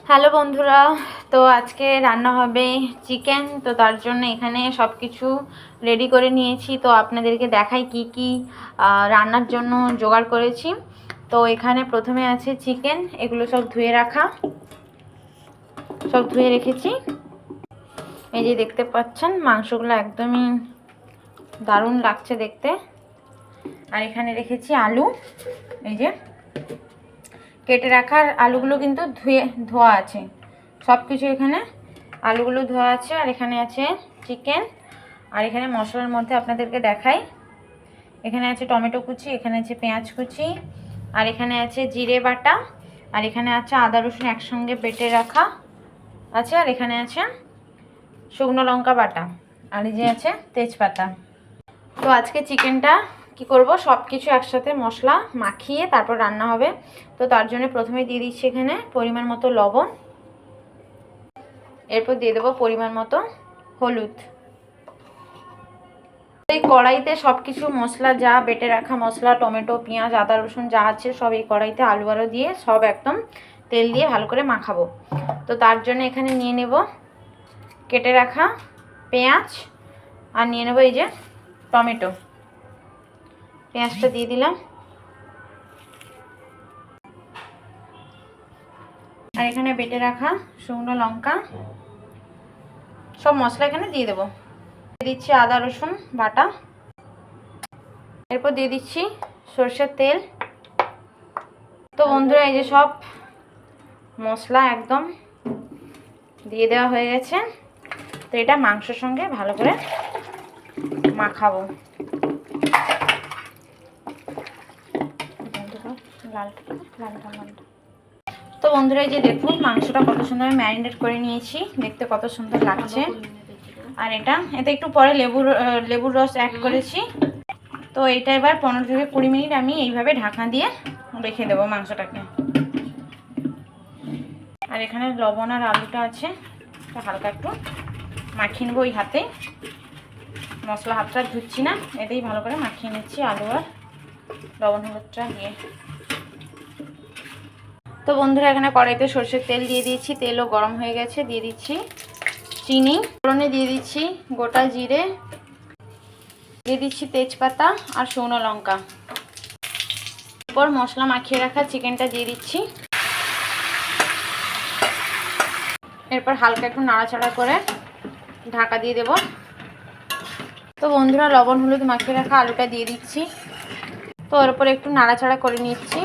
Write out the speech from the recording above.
Hello বন্ধুরা, তো আজকে রান্না হবে চিকেন। তো তার জন্য এখানে সব কিছু রেডি করে নিয়েছি। তো আপনাদেরকে দেখাই কি কি রান্নার জন্য জোগাড় করেছি। তো এখানে প্রথমে আছে চিকেন, এগুলো সব ধুয়ে রাখা, সব ধুয়ে রেখেছি। এই যে দেখতে পাচ্ছেন মাংসগুলো একদমই দারুণ লাগছে দেখতে। আর এখানে রেখেছি আলু, এই যে কেটে রাখার আলুগুলো কিন্তু ধোয়া আছে, সব কিছু এখানে আলুগুলো ধোয়া আছে। আর এখানে আছে চিকেন। আর এখানে মশলার মধ্যে আপনাদেরকে দেখাই, এখানে আছে টমেটো কুচি, এখানে আছে পেঁয়াজ কুচি, আর এখানে আছে জিরে বাটা, আর এখানে আছে আদা রসুন একসঙ্গে বেটে রাখা আছে, আর এখানে আছে শুকনো লঙ্কা বাটা, আর এই যে আছে তেজপাতা। তো আজকে চিকেনটা কি করব, সব কিছু একসাথে মশলা মাখিয়ে তারপর রান্না হবে। তো তার জন্য প্রথমে দিয়ে দিচ্ছি এখানে পরিমাণ মতো লবণ, এরপর দিয়ে দেবো পরিমাণ মতো হলুদ। এই কড়াইতে সব কিছু মশলা, যা বেটে রাখা মশলা, টমেটো, পেঁয়াজ, আদা রসুন যা আছে সব এই কড়াইতে আলু আলু দিয়ে সব একদম তেল দিয়ে ভালো করে মাখাবো। তো তার জন্য এখানে নিয়ে নেব কেটে রাখা পেঁয়াজ, আর নিয়ে নেব এই যে টমেটো। পেঁয়াজটা দিয়ে দিলাম, আর এখানে বেটে রাখা শুকনো লঙ্কা, সব মশলা এখানে দিয়ে দেবো। দিয়ে দিচ্ছি আদা রসুন বাটা, এরপর দিয়ে দিচ্ছি সরষের তেল। তো বন্ধুরা এই যে সব মশলা একদম দিয়ে দেওয়া হয়ে গেছে। তো এটা মাংসের সঙ্গে ভালো করে মাখাবো। তো বন্ধুরা এই যে দেখুন মাংসটা কত সুন্দর ম্যারিনেট করে নিয়েছি, দেখতে কত সুন্দর লাগছে। আর এতে একটু পরে লেবুর রস অ্যাড করেছি। তো এটা এবার 15 থেকে 20 মিনিট আমি এইভাবে ঢাকনা দিয়ে রেখে দেবো মাংসটাকে। আর এখানে লবণ আর আলুটা আছে, হালকা একটু মাখিয়ে নেবো ওই হাতে, মশলা হাতটা ধুচ্ছি না, এতেই ভালো করে মাখিয়ে নিচ্ছি আলু আর লবণ হলুদটা দিয়ে। তো বন্ধুরা এখানে কড়াইতে সরষের তেল দিয়ে দিয়েছি, তেলও গরম হয়ে গেছে। দিয়ে দিচ্ছি চিনি, ফোড়নে দিয়ে দিচ্ছি গোটা জিরে, দিয়ে দিচ্ছি তেজপাতা আর শুকনো লঙ্কা। এরপর মশলা মাখিয়ে রাখা চিকেনটা দিয়ে দিচ্ছি। এরপর হালকা একটু নাড়াচাড়া করে ঢাকা দিয়ে দেব। তো বন্ধুরা লবণ হলুদ মাখিয়ে রাখা আলুটা দিয়ে দিচ্ছি। তো ওর উপর একটু নাড়াচাড়া করে নিচ্ছি।